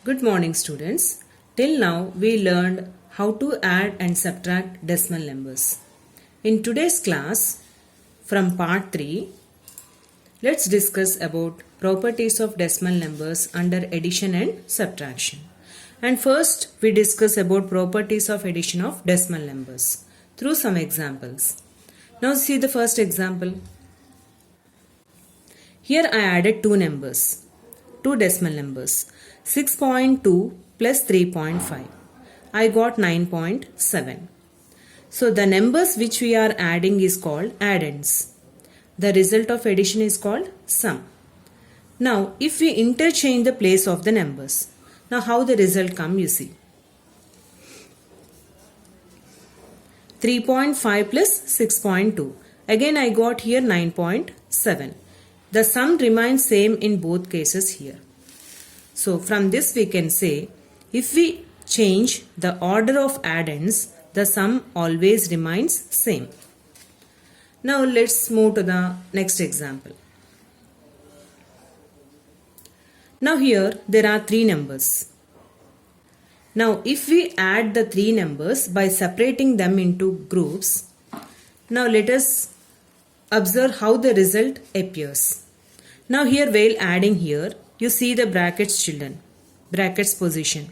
Good morning, students. Till now, we learned how to add and subtract decimal numbers. In today's class, from part 3, let's discuss about properties of decimal numbers under addition and subtraction. And first, we discuss about properties of addition of decimal numbers through some examples. Now see the first example. Here I added two decimal numbers. 6.2 plus 3.5. I got 9.7. So the numbers which we are adding is called addends. The result of addition is called sum. Now if we interchange the place of the numbers, now how the result come you see. 3.5 plus 6.2. Again I got here 9.7. The sum remains same in both cases here. So from this we can say, if we change the order of addends, the sum always remains same. Now let's move to the next example. Now here there are three numbers. Now if we add the three numbers by separating them into groups, now let us observe how the result appears. Now here while adding here, you see the brackets children, brackets position.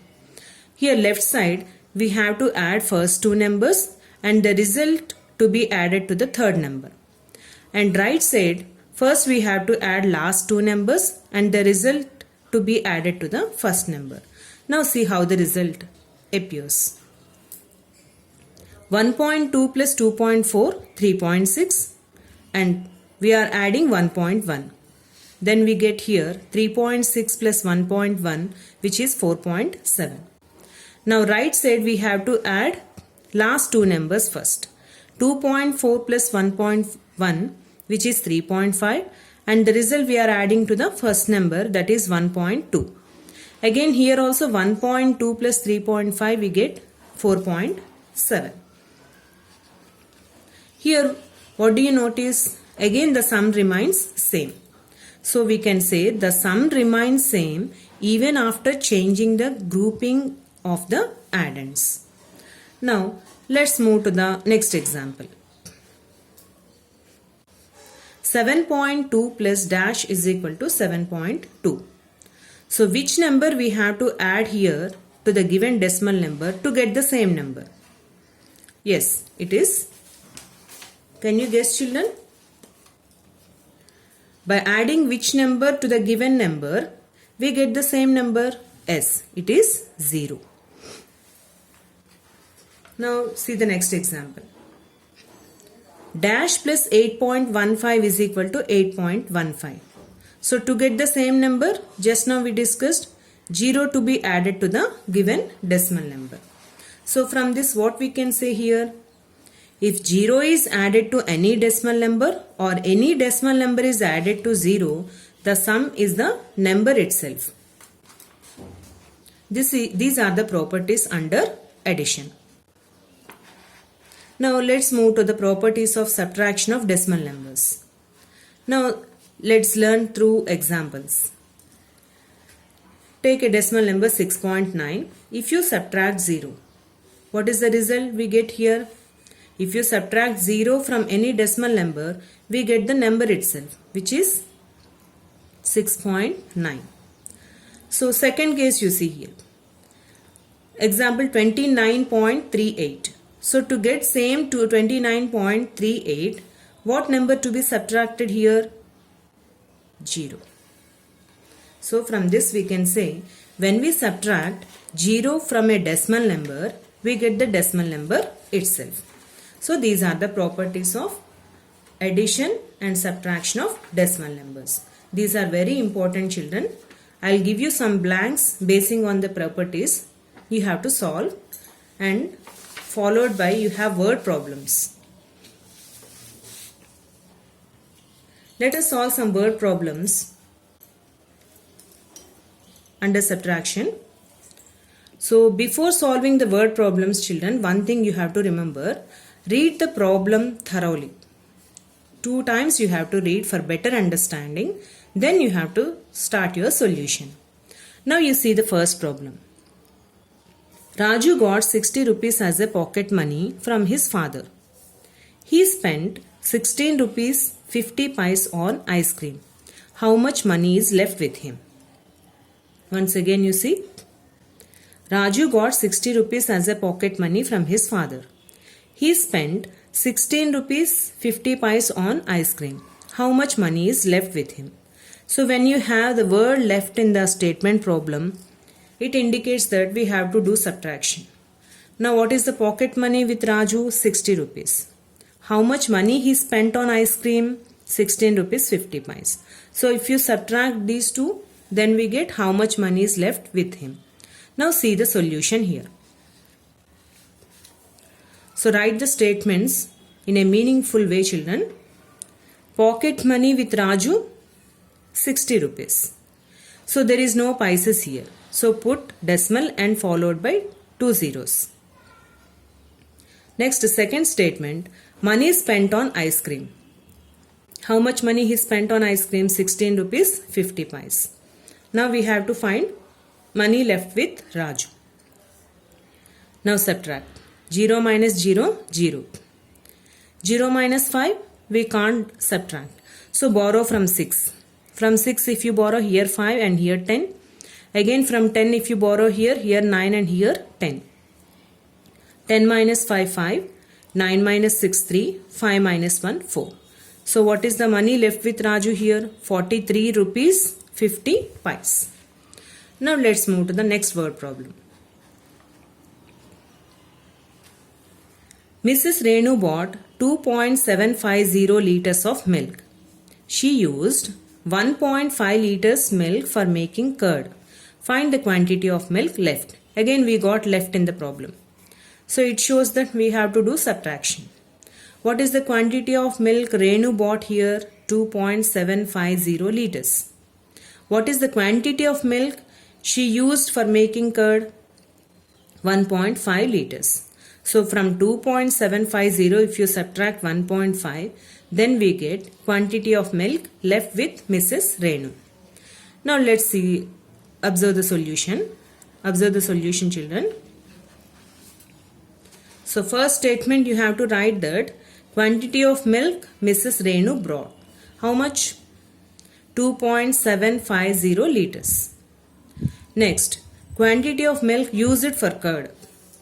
Here left side we have to add first two numbers and the result to be added to the third number. And right side first we have to add last two numbers and the result to be added to the first number. Now see how the result appears. 1.2 plus 2.4, 3.6 and we are adding 1.1. Then we get here 3.6 plus 1.1 which is 4.7. Now right side we have to add last two numbers first. 2.4 plus 1.1 which is 3.5 and the result we are adding to the first number, that is 1.2. Again here also 1.2 plus 3.5 we get 4.7. Here what do you notice? Again the sum remains same. So we can say the sum remains same even after changing the grouping of the addends. Now let's move to the next example. 7.2 plus dash is equal to 7.2. So which number we have to add here to the given decimal number to get the same number? Yes, it is. Can you guess children? By adding which number to the given number, we get the same number? Yes, it is 0. Now see the next example. Dash plus 8.15 is equal to 8.15. So to get the same number, just now we discussed 0 to be added to the given decimal number. So from this what we can say here? If 0 is added to any decimal number or any decimal number is added to 0, the sum is the number itself. These are the properties under addition. Now let's move to the properties of subtraction of decimal numbers. Now let's learn through examples. Take a decimal number 6.9. If you subtract 0, what is the result we get here? If you subtract 0 from any decimal number, we get the number itself, which is 6.9. So second case you see here. Example 29.38. So to get same to 29.38, what number to be subtracted here? 0. So from this we can say, when we subtract 0 from a decimal number, we get the decimal number itself. So these are the properties of addition and subtraction of decimal numbers. These are very important children. I will give you some blanks basing on the properties. You have to solve and followed by you have word problems. Let us solve some word problems under subtraction. So before solving the word problems children, one thing you have to remember. Read the problem thoroughly. 2 times you have to read for better understanding. Then you have to start your solution. Now you see the first problem. Raju got 60 rupees as a pocket money from his father. He spent 16 rupees 50 paise on ice cream. How much money is left with him? Once again you see. Raju got 60 rupees as a pocket money from his father. He spent 16 rupees 50 paise on ice cream. How much money is left with him? So when you have the word left in the statement problem, it indicates that we have to do subtraction. Now what is the pocket money with Raju? 60 rupees. How much money he spent on ice cream? 16 rupees 50 paise. So if you subtract these two, then we get how much money is left with him. Now see the solution here. So write the statements in a meaningful way, children. Pocket money with Raju, 60 rupees. So there is no paises here. So put decimal and followed by 2 zeros. Next, second statement, money spent on ice cream. How much money he spent on ice cream? 16 rupees 50 paise. Now we have to find money left with Raju. Now subtract. 0 minus 0, 0. 0 minus 5, we can't subtract. So borrow from 6. From 6 if you borrow, here 5 and here 10. Again from 10 if you borrow, here 9 and here 10. 10 minus 5, 5. 9 minus 6, 3. 5 minus 1, 4. So what is the money left with Raju here? 43 rupees 50 paise. Now let's move to the next word problem. Mrs. Renu bought 2.750 liters of milk. She used 1.5 liters milk for making curd. Find the quantity of milk left. Again we got left in the problem. So it shows that we have to do subtraction. What is the quantity of milk Renu bought here? 2.750 liters. What is the quantity of milk she used for making curd? 1.5 liters. So from 2.750 if you subtract 1.5, then we get quantity of milk left with Mrs. Renu. Now let's see, observe the solution. Observe the solution, children. So first statement you have to write that quantity of milk Mrs. Renu brought. How much? 2.750 liters. Next, quantity of milk used for curd.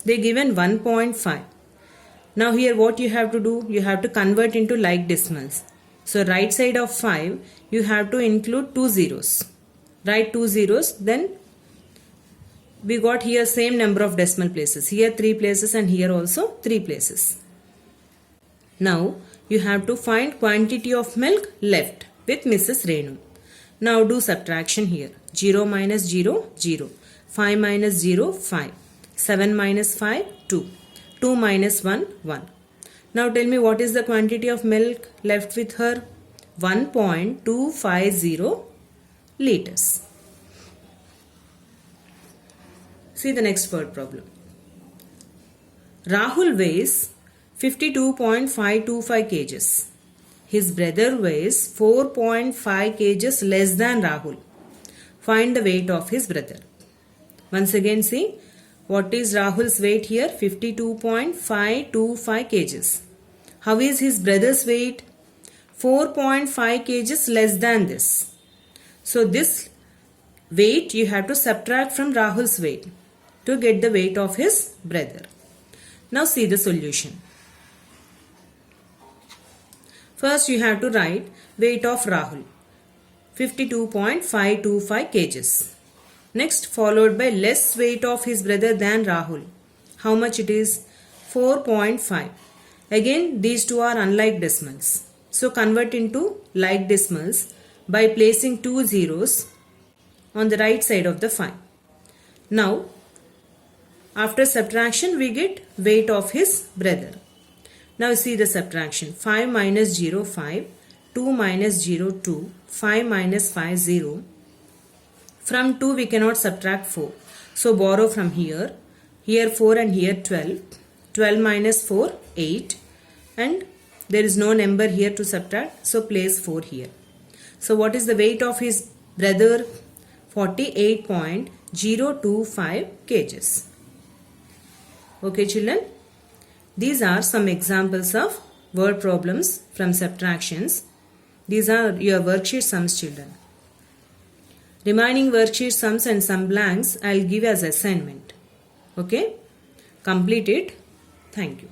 They given 1.5. Now here what you have to do? You have to convert into like decimals. So right side of 5 you have to include 2 zeros. Write 2 zeros, then we got here same number of decimal places. Here 3 places and here also 3 places. Now you have to find quantity of milk left with Mrs. Renu. Now do subtraction here. 0 minus 0, 0. 5 minus 0, 5. 7 minus 5, 2. 2 minus 1, 1. Now tell me what is the quantity of milk left with her? 1.250 liters. See the next word problem. Rahul weighs 52.525 kgs. His brother weighs 4.5 kgs less than Rahul. Find the weight of his brother. Once again see, what is Rahul's weight here? 52.525 kgs. How is his brother's weight? 4.5 kgs less than this. So this weight you have to subtract from Rahul's weight to get the weight of his brother. Now see the solution. First you have to write weight of Rahul, 52.525 kgs. Next followed by less weight of his brother than Rahul. How much it is? 4.5. Again these two are unlike decimals. So convert into like decimals by placing 2 zeros on the right side of the 5. Now after subtraction we get weight of his brother. Now see the subtraction. 5 minus 0, 5. 2 minus 0, 2. 5 minus 5, 0. From 2 we cannot subtract 4. So borrow from here. Here 4 and here 12. 12 minus 4, 8. And there is no number here to subtract. So place 4 here. So what is the weight of his brother? 48.025 kgs. Okay children, these are some examples of word problems from subtractions. These are your worksheet sums children. Remaining worksheet sums and some blanks I will give as assignment. Okay, complete it. Thank you.